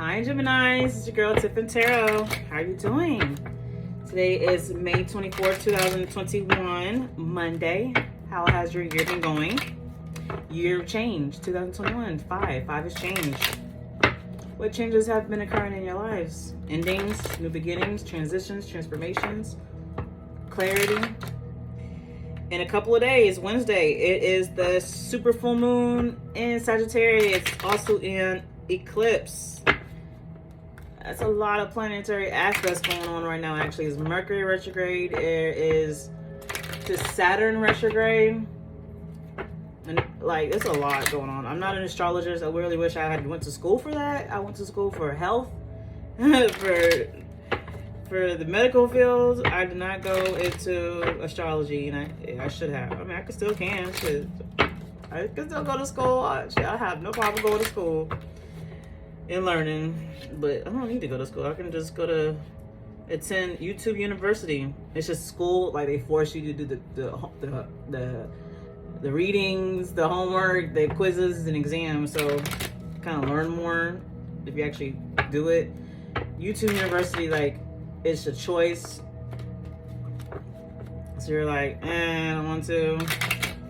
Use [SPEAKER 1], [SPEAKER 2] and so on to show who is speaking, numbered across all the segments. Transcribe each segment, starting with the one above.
[SPEAKER 1] Hi Gemini, this is your girl Tiffanee Tarot. How are you doing? Today is May 24th, 2021, Monday. How has your year been going? Year of change, 2021, 5 is change. What changes have been occurring in your lives? Endings, new beginnings, transitions, transformations, clarity. In a couple of days, Wednesday, it is the super full moon in Sagittarius, also in eclipse. That's a lot of planetary aspects going on right now. Actually, it's Mercury retrograde, there is the Saturn retrograde, and like it's a lot going on. I'm not an astrologist. I really wish I had went to school for that. I went to school for health, for the medical field. I did not go into astrology, and I should have. I mean, I still can. I can still go to school. I have no problem going to school and learning, but I don't need to go to school. I can just go to attend YouTube University. It's just school, like they force you to do the readings, the homework, the quizzes and exams. So kind of learn more if you actually do it. YouTube University, like, it's a choice. So you're like, I don't want to,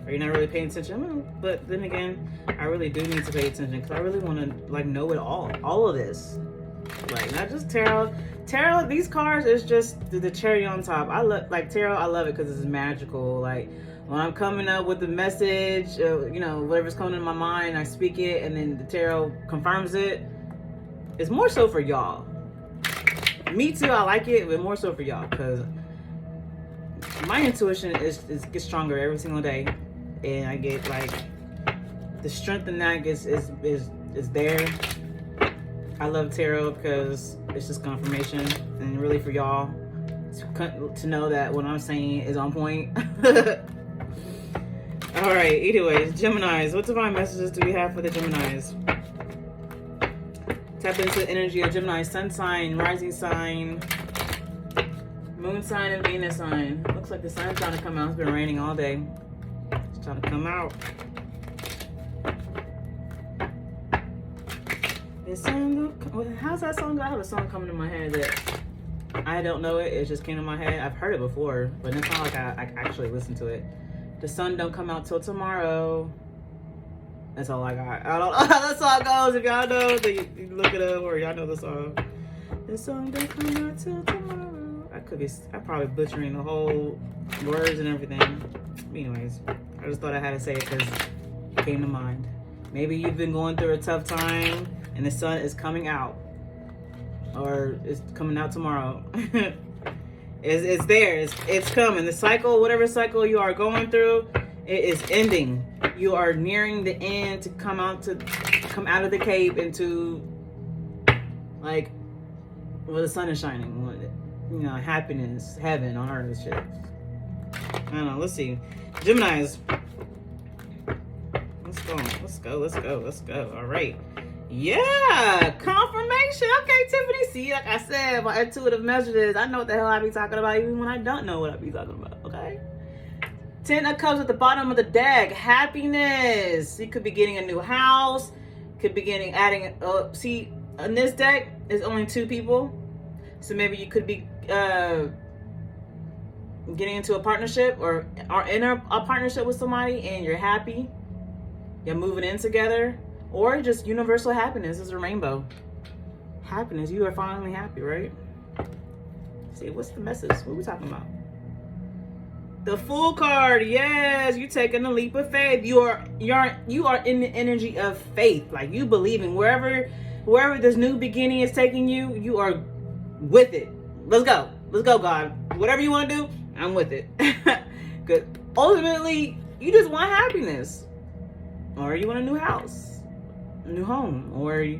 [SPEAKER 1] or you're not really paying attention. But then again, I really do need to pay attention because I really want to like know it all of this. Like, not just tarot. Tarot, these cards is just the cherry on top. I love, like, tarot, I love it because it's magical. Like, when I'm coming up with the message, whatever's coming in my mind, I speak it, and then the tarot confirms it. It's more so for y'all. Me too, I like it, but more so for y'all because my intuition gets stronger every single day, and I get like the strength in that is there. I love tarot because it's just confirmation, and really for y'all to know that what I'm saying is on point. All right, anyways, Geminis, what divine messages do we have for the Geminis? Tap into the energy of Gemini, sun sign, rising sign, moon sign, and Venus sign. Looks like the sun's trying to come out. It's been raining all day. It's trying to come out. How's that song go? I have a song coming in my head that I don't know it. It just came to my head. I've heard it before, but it's not like I actually listened to it. The sun don't come out till tomorrow. That's all I got. I don't know how the song goes. If y'all know, then you look it up, or y'all know the song. The sun don't come out till tomorrow. I'm probably butchering the whole words and everything. Anyways, I just thought I had to say it because it came to mind. Maybe you've been going through a tough time and the sun is coming out, or it's coming out tomorrow. It's there. It's coming. The cycle, whatever cycle you are going through, it is ending. You are nearing the end to come out of the cave into, like, where the sun is shining. Happiness, heaven on earth, shit. I don't know. Let's see, Geminis. Let's go. All right. Yeah, confirmation. Okay, Tiffanee. See, like I said, my intuitive messages, I know what the hell I be talking about even when I don't know what I be talking about, okay? 10 of Cups at the bottom of the deck. Happiness. You could be getting a new house. Could be adding, see, on this deck, there's only 2 people. So maybe you could be getting into a partnership or are in a partnership with somebody and you're happy. You're moving in together. Or just universal happiness is a rainbow. Happiness, you are finally happy, right? See, what's the message? What are we talking about? The Fool card, yes, you're taking a leap of faith. You are in the energy of faith. Like, you believe in wherever this new beginning is taking you, you are with it. Let's go, God. Whatever you want to do, I'm with it. Because ultimately, you just want happiness, or you want a new house, a new home, or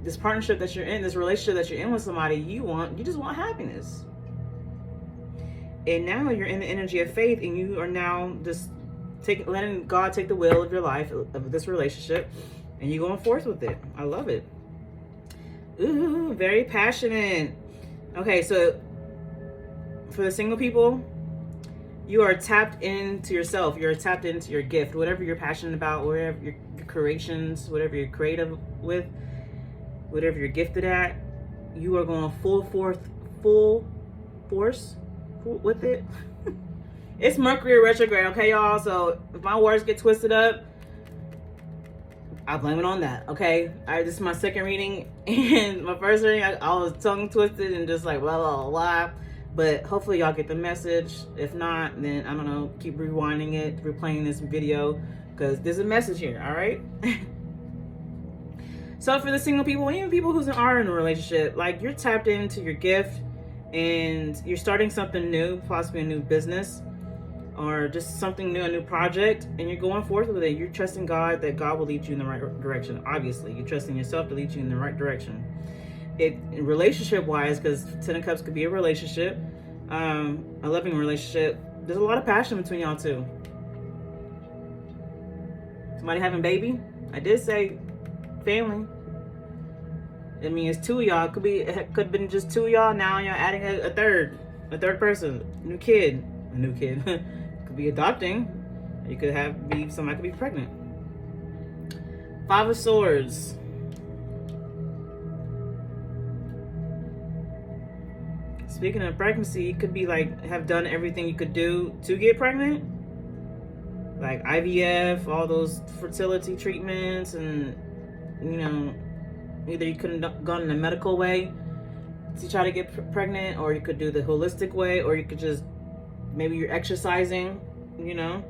[SPEAKER 1] this partnership that you're in, this relationship that you're in with somebody, you just want happiness. And now you're in the energy of faith, and you are now just letting God take the wheel of your life, of this relationship, and you're going forth with it. I love it. Ooh, very passionate. Okay, so for the single people, you are tapped into yourself. You're tapped into your gift, whatever you're passionate about, whatever your creations, whatever you're creative with, whatever you're gifted at, you are going full force with it. It's Mercury retrograde, okay, y'all? So if my words get twisted up, I blame it on that, okay? This is my second reading, and my first reading, I was tongue twisted and just like blah, blah, blah. But hopefully y'all get the message. If not, then I don't know, keep rewinding it, replaying this video, because there's a message here, all right? So for the single people, even people who are in a relationship, like, you're tapped into your gift and you're starting something new, possibly a new business or just something new, a new project, and you're going forth with it. You're trusting God that God will lead you in the right direction. Obviously, you're trusting yourself to lead you in the right direction. Relationship wise, because 10 of Cups could be a relationship, a loving relationship, there's a lot of passion between y'all too. Somebody having baby? I did say family. I mean, it's two of y'all. It could have been just two of y'all. Now you're adding a third person, a new kid. Could be adopting. You could somebody could be pregnant. 5 of Swords. Speaking of pregnancy, you could be like, have done everything you could do to get pregnant. Like IVF, all those fertility treatments, and, you know, either you could have gone in a medical way to try to get pregnant, or you could do the holistic way, or you could just, maybe you're exercising, you know,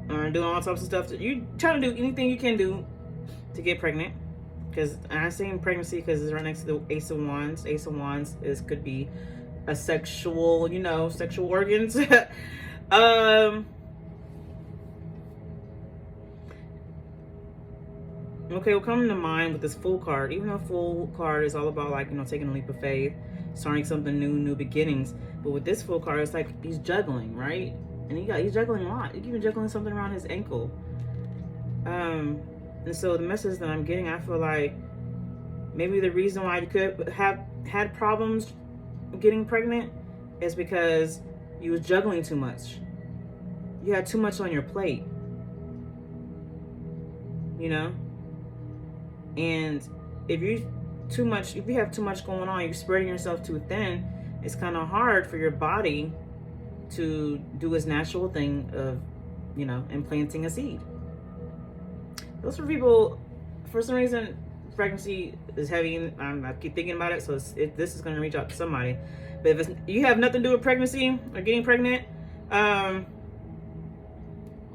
[SPEAKER 1] or doing all types of stuff. You try to do anything you can do to get pregnant. Because I'm saying pregnancy because it's right next to the Ace of Wands. Ace of Wands could be a sexual, you know, sexual organs. Okay, what comes to mind with this Fool card, even though Fool card is all about, like, you know, taking a leap of faith, starting something new beginnings. But with this Fool card, it's like he's juggling, right? And he's juggling a lot. He's even juggling something around his ankle. And so the message that I'm getting, I feel like maybe the reason why you could have had problems getting pregnant is because you was juggling too much. You had too much on your plate, you know? And if you have too much going on, you're spreading yourself too thin, it's kind of hard for your body to do its natural thing of, you know, implanting a seed. Those are people, for some reason, pregnancy is heavy. I keep thinking about it, so this is going to reach out to somebody. But if you have nothing to do with pregnancy or getting pregnant,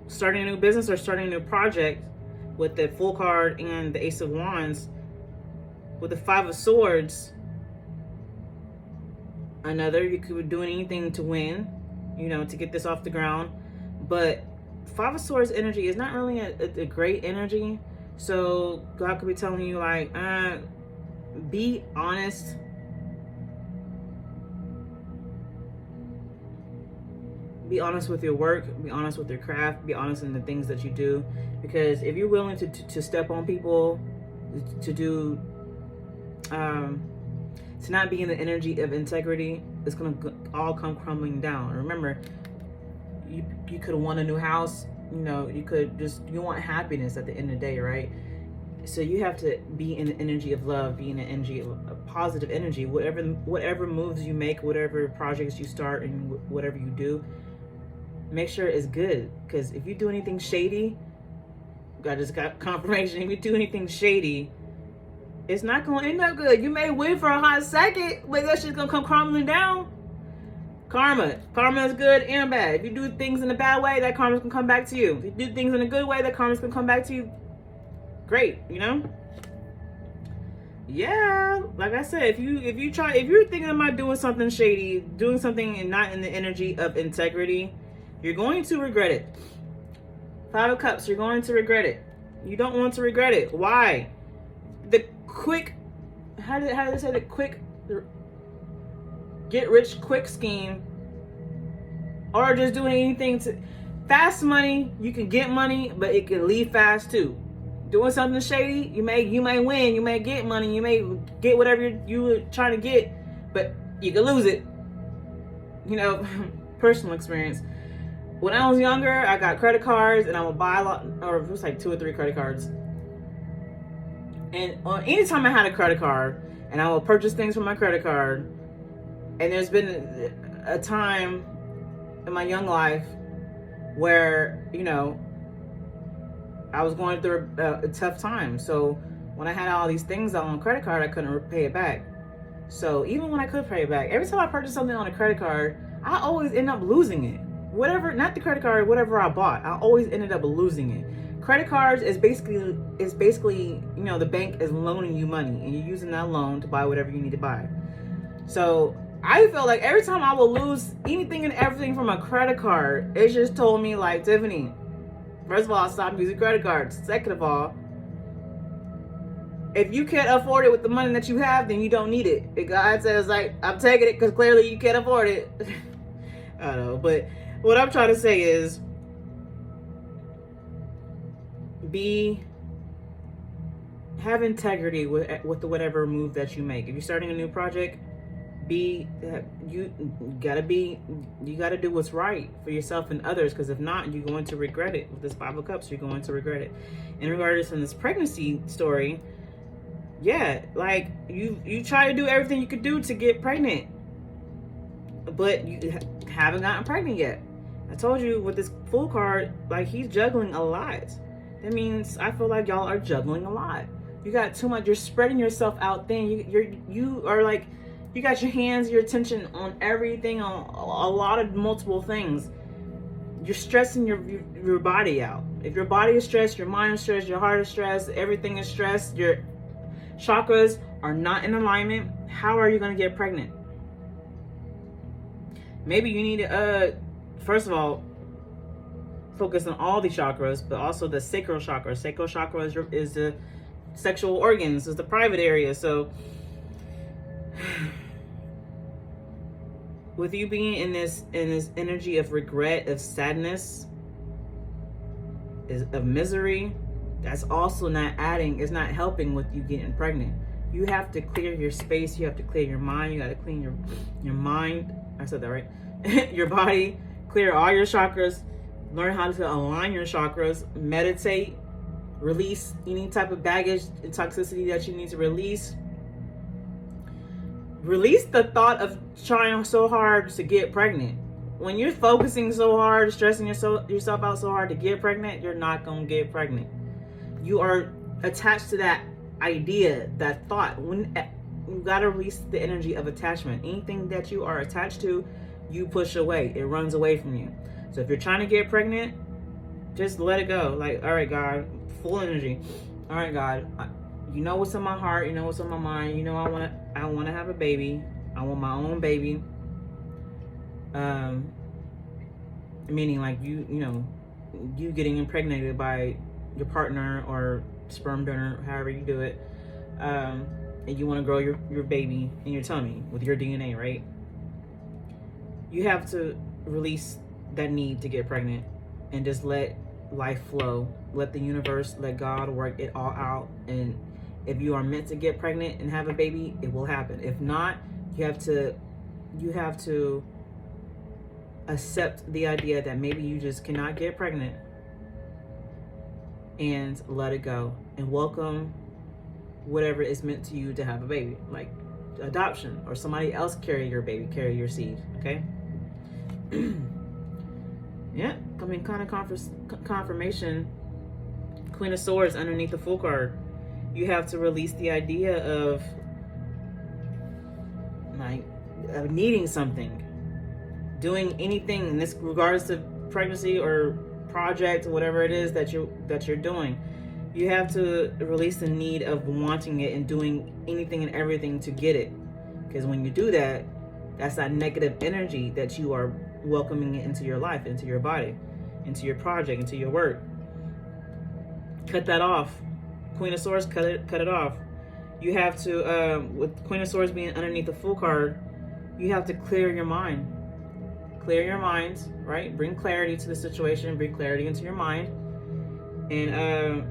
[SPEAKER 1] starting a new business or starting a new project with the Fool card and the Ace of Wands, with the 5 of Swords, you could be doing anything to win, you know, to get this off the ground. But 5 of Swords energy is not really a great energy. So God could be telling you, like, be honest. Be honest with your work. Be honest with your craft. Be honest in the things that you do. Because if you're willing to step on people, to do, to not be in the energy of integrity, it's going to all come crumbling down. Remember, you could have won a new house, you know, you want happiness at the end of the day, right? So you have to be in the energy of love, be in the energy of positive energy. Whatever moves you make, whatever projects you start, and whatever you do, make sure it's good. Because if you do anything shady, I just got confirmation, if you do anything shady, it's not going to end up good. You may win for a hot second, but that shit's going to come crumbling down. Karma is good and bad. If you do things in a bad way, that karma's gonna come back to you. If you do things in a good way, that karma's gonna come back to you. Great, you know? Yeah, like I said, if you're thinking about doing something shady, doing something and not in the energy of integrity, you're going to regret it. 5 of Cups, you're going to regret it. You don't want to regret it. Why? The quick, how do they say, the quick get rich quick scheme, or just doing anything to fast money. You can get money, but it can leave fast too. Doing something shady, you may win, you may get money, you may get whatever you were trying to get, but you can lose it. You know, personal experience. When I was younger, I got credit cards and I would buy a lot, or it was like 2 or 3 credit cards. And anytime I had a credit card and I would purchase things from my credit card, and there's been a time in my young life where, you know, I was going through a tough time. So when I had all these things on a credit card, I couldn't pay it back. So even when I could pay it back, every time I purchased something on a credit card, I always end up losing it. Whatever, not the credit card, whatever I bought, I always ended up losing it. Credit cards is basically, you know, the bank is loaning you money and you're using that loan to buy whatever you need to buy. So I felt like every time I would lose anything and everything from a credit card, it just told me, like, Tiffany, first of all, stop using credit cards. Second of all, if you can't afford it with the money that you have, then you don't need it. If God says, like, I'm taking it because clearly you can't afford it. I don't know, but what I'm trying to say is, have integrity with whatever move that you make. If you're starting a new project, you gotta do what's right for yourself and others, because if not, you're going to regret it. With this 5 of Cups, you're going to regret it. In regards to this pregnancy story, yeah, like you try to do everything you could do to get pregnant, but you haven't gotten pregnant yet. I told you with this Fool card, like, he's juggling a lot. That means I feel like y'all are juggling a lot. You got too much. You're spreading yourself out thin. You are like, you got your hands, your attention on everything, on a lot of multiple things. You're stressing your body out. If your body is stressed, your mind is stressed, your heart is stressed, everything is stressed, your chakras are not in alignment. How are you going to get pregnant? Maybe you need to, first of all, focus on all the chakras, but also the sacral chakra. Sacral chakra is the sexual organs, is the private area. So with you being in this energy of regret, of sadness, of misery, that's also not adding, is not helping with you getting pregnant. You have to clear your space. You have to clear your mind. You got to clean your mind. I said that right. Your body. Clear all your chakras. Learn how to align your chakras. Meditate. Release any type of baggage and toxicity that you need to release. Release the thought of trying so hard to get pregnant. When you're focusing so hard, stressing yourself out so hard to get pregnant, you're not going to get pregnant. You are attached to that idea, that thought. When you got to release the energy of attachment. Anything that you are attached to, you push away. It runs away from you. So if you're trying to get pregnant, just let it go. Like, all right, God, full energy. All right, God, you know what's in my heart. You know what's in my mind. You know I want to have a baby. I want my own baby. Meaning like you getting impregnated by your partner or sperm donor, however you do it, and you want to grow your baby in your tummy with your DNA, right? You have to release that need to get pregnant and just let life flow. Let the universe, let God work it all out. And if you are meant to get pregnant and have a baby, it will happen. If not, you have to accept the idea that maybe you just cannot get pregnant and let it go and welcome whatever is meant to you to have a baby, like adoption or somebody else carry your baby, carry your seed. Okay. Yeah, I mean, kind of confirmation. Queen of Swords underneath the Fool card. You have to release the idea of needing something, doing anything in this regards to pregnancy or project or whatever it is that you're doing. You have to release the need of wanting it and doing anything and everything to get it. Because when you do that, that's that negative energy that you are welcoming it into your life, into your body, into your project, into your work. Cut that off. Queen of Swords, cut it off. You have to, with Queen of Swords being underneath the Fool card, you have to clear your mind. Clear your mind, right? Bring clarity to the situation, bring clarity into your mind. And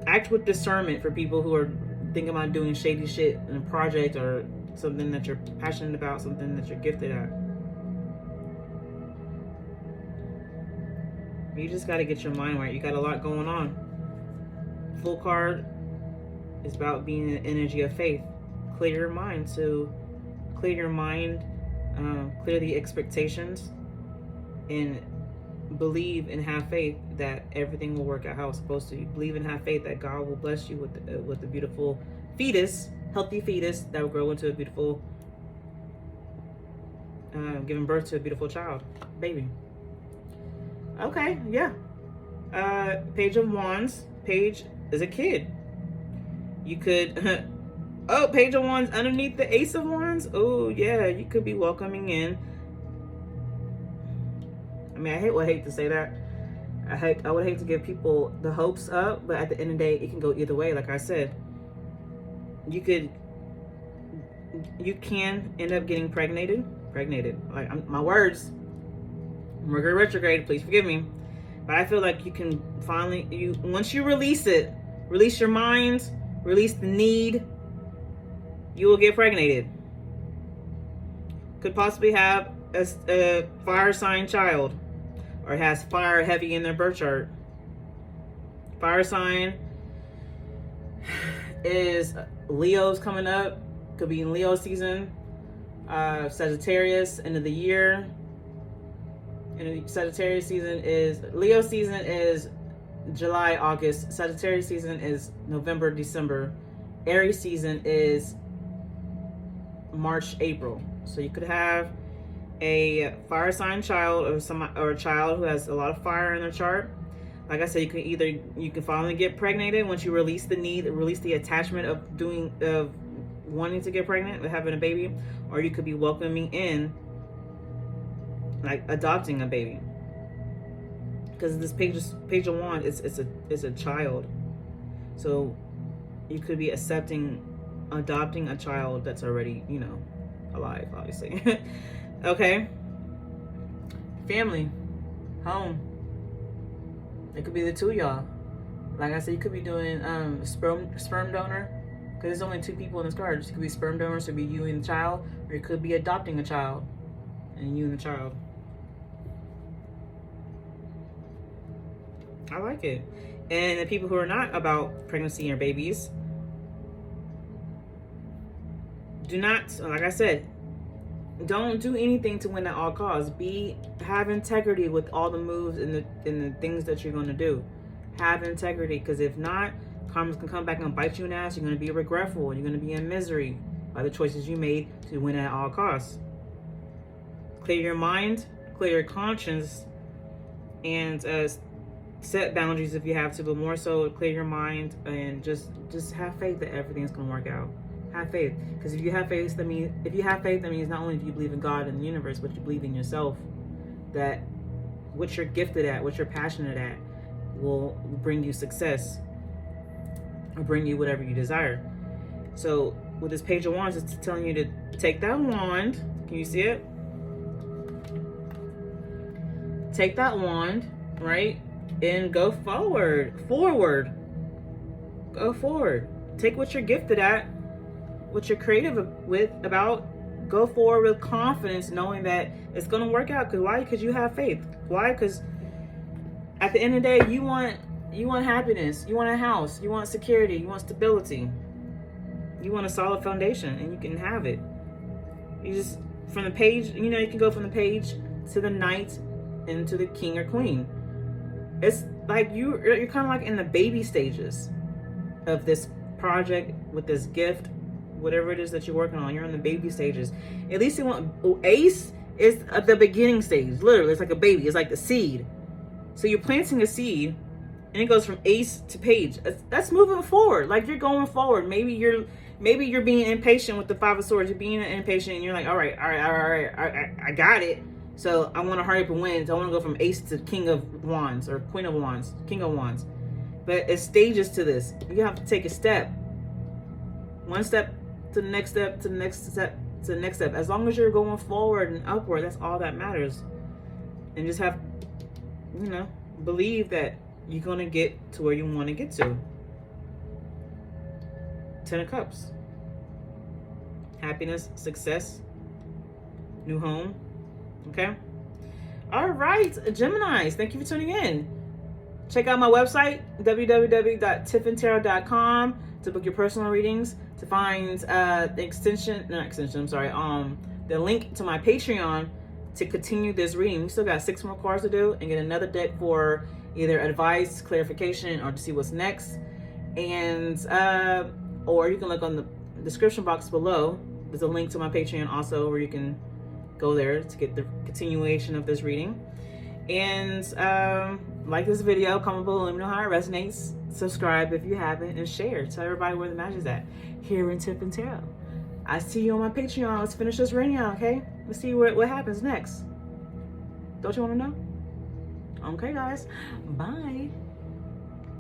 [SPEAKER 1] act with discernment for people who are thinking about doing shady shit in a project or something that you're passionate about, something that you're gifted at. You just got to get your mind right. You got a lot going on. Fool card, It's about being in the energy of faith. Clear your mind. So clear your mind, clear the expectations, and believe and have faith that everything will work out how it's supposed to. Believe and have faith that God will bless you with a beautiful fetus, healthy fetus that will grow into a beautiful, giving birth to a beautiful child, baby. Okay, yeah. Page of Wands. Page is a kid. You could, oh, Page of Wands underneath the Ace of Wands. Oh, yeah, you could be welcoming in. I mean, I would hate to say that. I would hate to give people the hopes up, but at the end of the day, it can go either way. Like I said, you can end up getting pregnated. Like, my words, Mercury retrograde, please forgive me. But I feel like you can finally, once you release it, release your mind, release the need, you will get pregnated. Could possibly have a fire sign child, or has fire heavy in their birth chart. Fire sign is Leo's coming up. Could be in Leo season. Sagittarius, end of the year. And Sagittarius season is, Leo season is July, August. Sagittarius season is November, December. Aries season is March, April. So you could have a fire sign child, or a child who has a lot of fire in their chart. Like I said, you can finally get pregnated once you release the need, release the attachment of wanting to get pregnant, of having a baby, or you could be welcoming in, like adopting a baby. Because this page of Wands, it's a child. So you could be adopting a child that's already, alive, obviously. Okay. Family. Home. It could be the two of y'all. Like I said, you could be doing sperm donor, because there's only two people in this card. It could be sperm donor, so it could be you and the child, or it could be adopting a child and you and the child. I like it. And the people who are not about pregnancy or babies, do not, like I said, don't do anything to win at all costs. Have integrity with all the moves and the things that you're going to do. Have integrity, because if not, karma's going to come back and bite you in the ass. You're going to be regretful. You're going to be in misery by the choices you made to win at all costs. Clear your mind, clear your conscience, and set boundaries if you have to, but more so clear your mind and just have faith that everything's going to work out. Have faith, because if you have faith, that means not only do you believe in God and the universe, but you believe in yourself, that what you're gifted at, what you're passionate at, will bring you success or bring you whatever you desire. So with this page of wands, it's telling you to take that wand. Can you see it? Take that wand, right, and go forward. Go forward. Take what you're gifted at, what you're creative about, go forward with confidence, knowing that it's going to work out. Why? Because you have faith. Why? Because at the end of the day, you want happiness, you want a house, you want security, you want stability, you want a solid foundation, and you can have it. You just, from the page, you can go from the page to the knight and to the king or queen. It's like you're kind of like in the baby stages of this project with this gift. Whatever it is that you're working on, you're in the baby stages. At least Ace is at the beginning stage. Literally, it's like a baby. It's like the seed. So you're planting a seed, and it goes from Ace to Page. That's moving forward. Like, you're going forward. Maybe you're being impatient with the Five of Swords. You're being impatient, and you're like, all right, I got it. So I want to hurry up and win. So I want to go from Ace to King of Wands, or Queen of Wands, King of Wands. But it's stages to this. You have to take a step. One step to the next step, to the next step, to the next step. As long as you're going forward and upward, that's all that matters. And just have, believe that you're going to get to where you want to get to. 10 of Cups. Happiness, success, new home. Okay? All right, Geminis, thank you for tuning in. Check out my website, www.tiffaneetarot.com, to book your personal readings, to find the link to my Patreon to continue this reading. We still got 6 more cards to do and get another deck for either advice, clarification, or to see what's next. And or you can look on the description box below. There's a link to my Patreon also where you can go there to get the continuation of this reading. And like this video, comment below, let me know how it resonates. Subscribe if you haven't, and share. Tell everybody where the magic's at here in Tiffanee Tarot. I see you on my Patreon. Let's finish this reading out, okay? Let's see what happens next. Don't you want to know? Okay, guys. Bye.